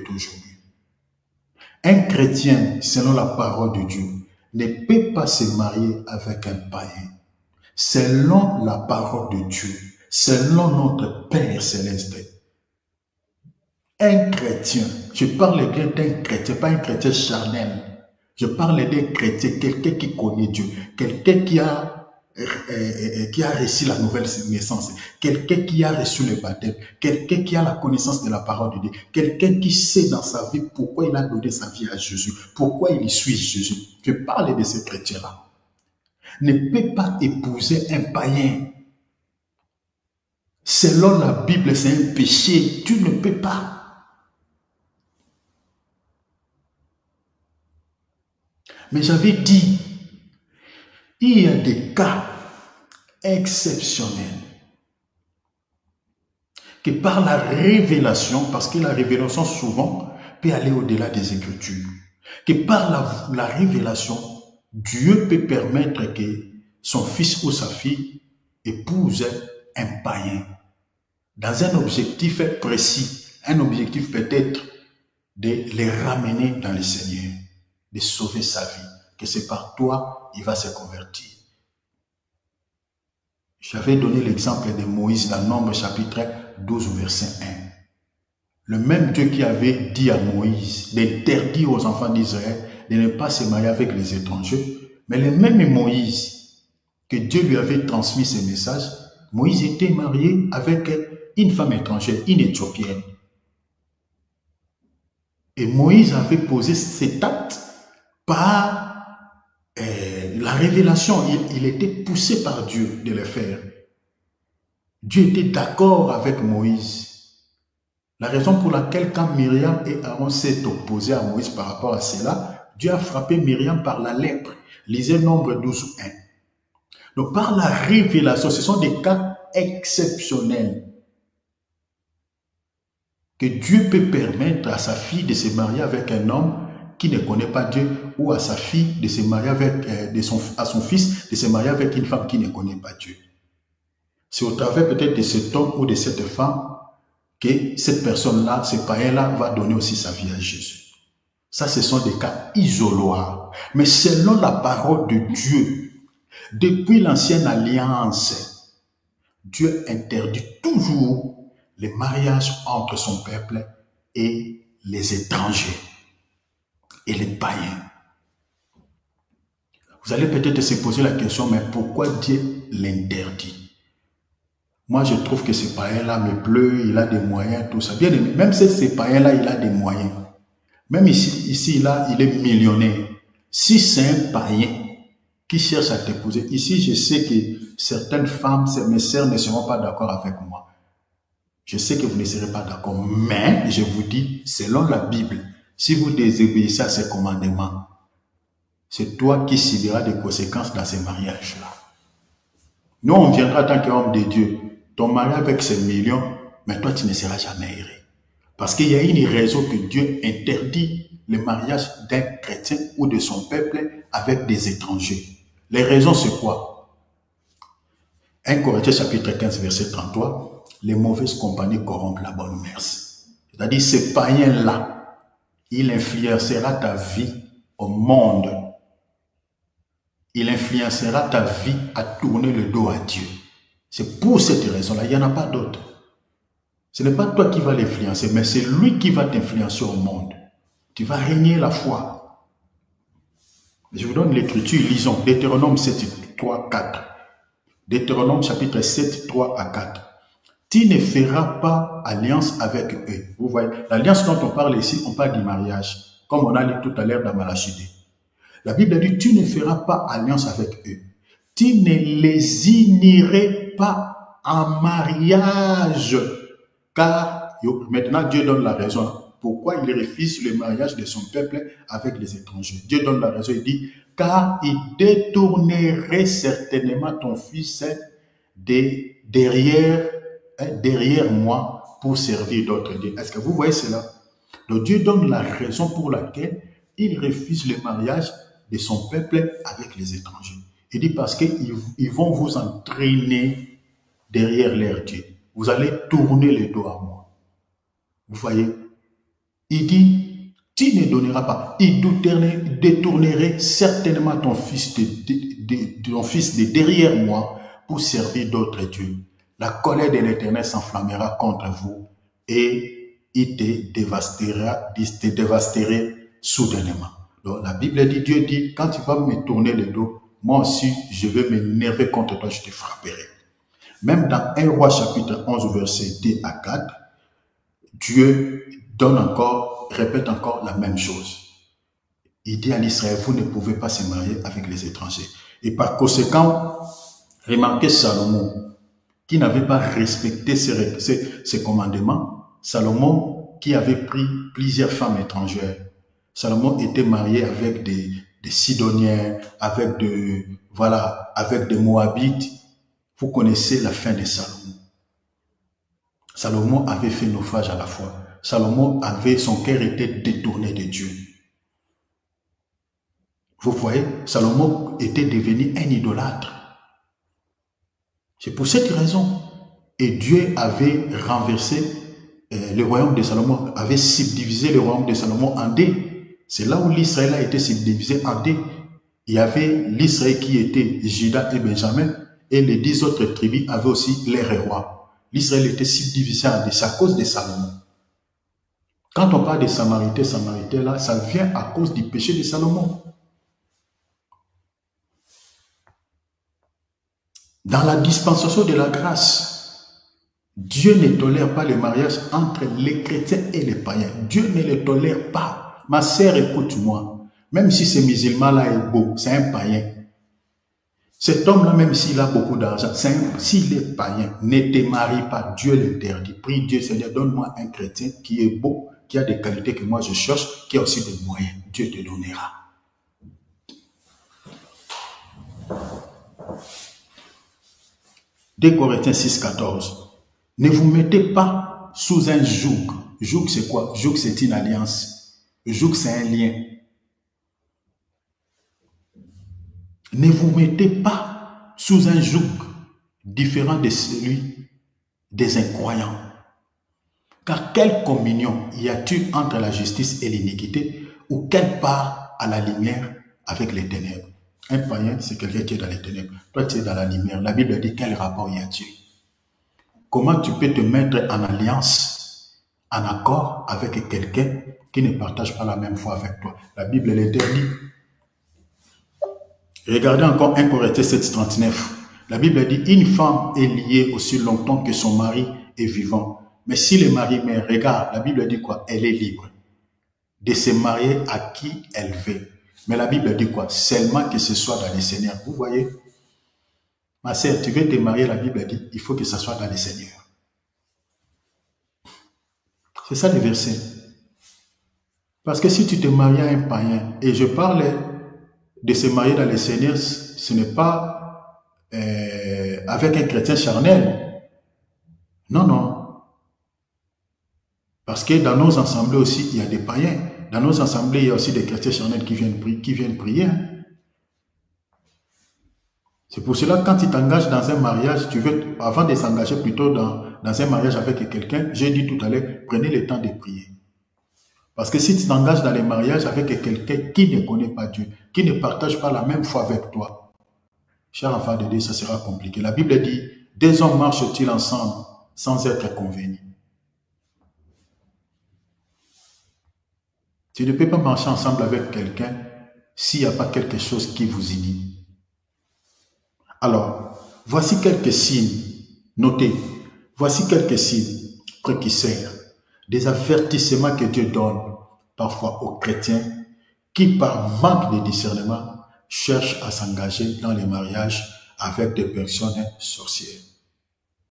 aujourd'hui. Un chrétien, selon la parole de Dieu, ne peut pas se marier avec un païen. Selon la parole de Dieu, selon notre Père Céleste, un chrétien, je parle bien d'un chrétien, pas un chrétien charnel. Je parle d'un chrétien, quelqu'un qui connaît Dieu, quelqu'un qui a reçu la nouvelle naissance, quelqu'un qui a reçu le baptême, quelqu'un qui a la connaissance de la parole de Dieu, quelqu'un qui sait dans sa vie pourquoi il a donné sa vie à Jésus, pourquoi il suit Jésus. Je parle de ce chrétien-là. Ne peut pas épouser un païen. Selon la Bible, c'est un péché. Tu ne peux pas. Mais j'avais dit, il y a des cas exceptionnels que par la révélation, parce que la révélation souvent peut aller au-delà des Écritures, que par la révélation, Dieu peut permettre que son fils ou sa fille épouse un païen dans un objectif précis, un objectif peut-être de les ramener dans le Seigneur, de sauver sa vie, que c'est par toi il va se convertir. J'avais donné l'exemple de Moïse dans Nombre chapitre 12 verset 1. Le même Dieu qui avait dit à Moïse d'interdire aux enfants d'Israël de ne pas se marier avec les étrangers, mais le même Moïse que Dieu lui avait transmis ce message, Moïse était marié avec une femme étrangère, une Éthiopienne. Et Moïse avait posé cet acte par la révélation. Il était poussé par Dieu de le faire. Dieu était d'accord avec Moïse. La raison pour laquelle quand Myriam et Aaron s'est opposés à Moïse par rapport à cela, Dieu a frappé Myriam par la lèpre. Lisez Nombre 12, 1. Donc par la révélation, ce sont des cas exceptionnels que Dieu peut permettre à sa fille de se marier avec un homme qui ne connaît pas Dieu, ou à sa fille de se marier avec, à son fils de se marier avec une femme qui ne connaît pas Dieu. C'est au travers peut-être de cet homme ou de cette femme que cette personne-là, ce païen-là, va donner aussi sa vie à Jésus. Ça, ce sont des cas isoloirs. Mais selon la parole de Dieu, depuis l'ancienne alliance, Dieu interdit toujours les mariages entre son peuple et les étrangers et les païens. Vous allez peut-être se poser la question, mais pourquoi Dieu l'interdit? Moi, je trouve que ce païen-là me plaît, il a des moyens, tout ça. Bien aimé, même si ce païen-là, il a des moyens. Même ici il est millionnaire. Si c'est un païen qui cherche à t'épouser, ici, je sais que certaines femmes, mes sœurs ne seront pas d'accord avec moi. Je sais que vous ne serez pas d'accord, mais je vous dis, selon la Bible, si vous désobéissez à ces commandements, c'est toi qui subiras des conséquences dans ces mariages-là. Nous, on viendra en tant qu'homme de Dieu. Ton mari avec ses millions, mais toi, tu ne seras jamais heureux. Parce qu'il y a une raison que Dieu interdit le mariage d'un chrétien ou de son peuple avec des étrangers. Les raisons, c'est quoi? 1 Corinthiens chapitre 15, verset 33. Les mauvaises compagnies corrompent la bonne mœurs. C'est-à-dire, ce païen-là, il influencera ta vie au monde. Il influencera ta vie à tourner le dos à Dieu. C'est pour cette raison-là, il n'y en a pas d'autre. Ce n'est pas toi qui vas l'influencer, mais c'est lui qui va t'influencer au monde. Tu vas régner la foi. Je vous donne l'écriture, lisons Deutéronome 7, 3, 4. Deutéronome chapitre 7, 3 à 4. Tu ne feras pas alliance avec eux. Vous voyez, l'alliance dont on parle ici, on parle du mariage, comme on a lu tout à l'heure dans Malachie. La Bible dit, tu ne feras pas alliance avec eux. Tu ne les unirais pas en mariage. Car maintenant Dieu donne la raison. Pourquoi il refuse le mariage de son peuple avec les étrangers? Dieu donne la raison, il dit, car il détournerait certainement ton fils derrière moi pour servir d'autres dieux. Est-ce que vous voyez cela? Donc Dieu donne la raison pour laquelle il refuse le mariage de son peuple avec les étrangers. Il dit parce qu'ils vont vous entraîner derrière leur Dieu. Vous allez tourner le dos à moi. Vous voyez? Il dit, tu ne donneras pas. Il détournerait certainement ton fils de derrière moi pour servir d'autres dieux. La colère de l'Éternel s'enflammera contre vous et il te dévasterait soudainement. Donc la Bible dit, Dieu dit, quand tu vas me tourner le dos, moi aussi, je vais m'énerver contre toi, je te frapperai. Même dans 1 Roi chapitre 11, verset 2 à 4, Dieu répète encore la même chose. Il dit à l'Israël, vous ne pouvez pas se marier avec les étrangers. Et par conséquent, remarquez Salomon, qui n'avait pas respecté ses commandements. Salomon, qui avait pris plusieurs femmes étrangères. Salomon était marié avec des Sidoniens, avec des Moabites. Vous connaissez la fin de Salomon. Salomon avait fait naufrage à la fois. Salomon son cœur était détourné de Dieu. Vous voyez, Salomon était devenu un idolâtre. C'est pour cette raison. Et Dieu avait renversé le royaume de Salomon, avait subdivisé le royaume de Salomon en deux. C'est là où l'Israël a été subdivisé en deux. Il y avait l'Israël qui était Juda et Benjamin, et les 10 autres tribus avaient aussi leurs rois. L'Israël était subdivisé en deux, c'est à cause de Salomon. Quand on parle des Samaritains là, ça vient à cause du péché de Salomon. Dans la dispensation de la grâce, Dieu ne tolère pas le mariage entre les chrétiens et les païens. Dieu ne le tolère pas. Ma sœur, écoute-moi. Même si ce musulman-là est beau, c'est un païen. Cet homme-là, même s'il a beaucoup d'argent, s'il est païen, ne te marie pas. Dieu l'interdit. Prie Dieu, Seigneur, donne-moi un chrétien qui est beau, qui a des qualités que moi je cherche, qui a aussi des moyens. Dieu te donnera. 2 Corinthiens 6, 14. Ne vous mettez pas sous un joug. Joug, c'est quoi? Joug, c'est une alliance. Joug, c'est un lien. Ne vous mettez pas sous un joug différent de celui des incroyants. Car quelle communion y a-t-il entre la justice et l'iniquité, ou quelle part à la lumière avec les ténèbres? Un païen, c'est quelqu'un qui est dans les ténèbres. Toi, tu es dans la lumière. La Bible dit quel rapport y a-t-il? Comment tu peux te mettre en alliance, en accord avec quelqu'un qui ne partage pas la même foi avec toi? La Bible l'interdit. Regardez encore 1 Corinthiens 7, 39. La Bible dit, une femme est liée aussi longtemps que son mari est vivant. Mais si le mari meurt, regarde, la Bible dit quoi? Elle est libre de se marier à qui elle veut. Mais la Bible dit quoi? Seulement que ce soit dans le Seigneur. Vous voyez? Ma sœur, tu veux te marier, la Bible dit, il faut que ce soit dans le Seigneur. C'est ça le verset. Parce que si tu te maries à un païen, et je parle de se marier dans le Seigneur, ce n'est pas avec un chrétien charnel. Non, non. Parce que dans nos assemblées aussi, il y a des païens. Dans nos assemblées, il y a aussi des chrétiens charnels qui viennent prier. C'est pour cela que quand tu t'engages dans un mariage, avant de s'engager plutôt dans un mariage avec quelqu'un, j'ai dit tout à l'heure, prenez le temps de prier. Parce que si tu t'engages dans les mariages avec quelqu'un qui ne connaît pas Dieu, qui ne partage pas la même foi avec toi, cher enfant de Dieu, ça sera compliqué. La Bible dit, 2 hommes marchent-ils ensemble sans être convenus? Tu ne peux pas marcher ensemble avec quelqu'un s'il n'y a pas quelque chose qui vous unit. Alors, voici quelques signes, notez, voici quelques signes précurseurs, des avertissements que Dieu donne parfois aux chrétiens qui, par manque de discernement, cherchent à s'engager dans les mariages avec des personnes sorcières.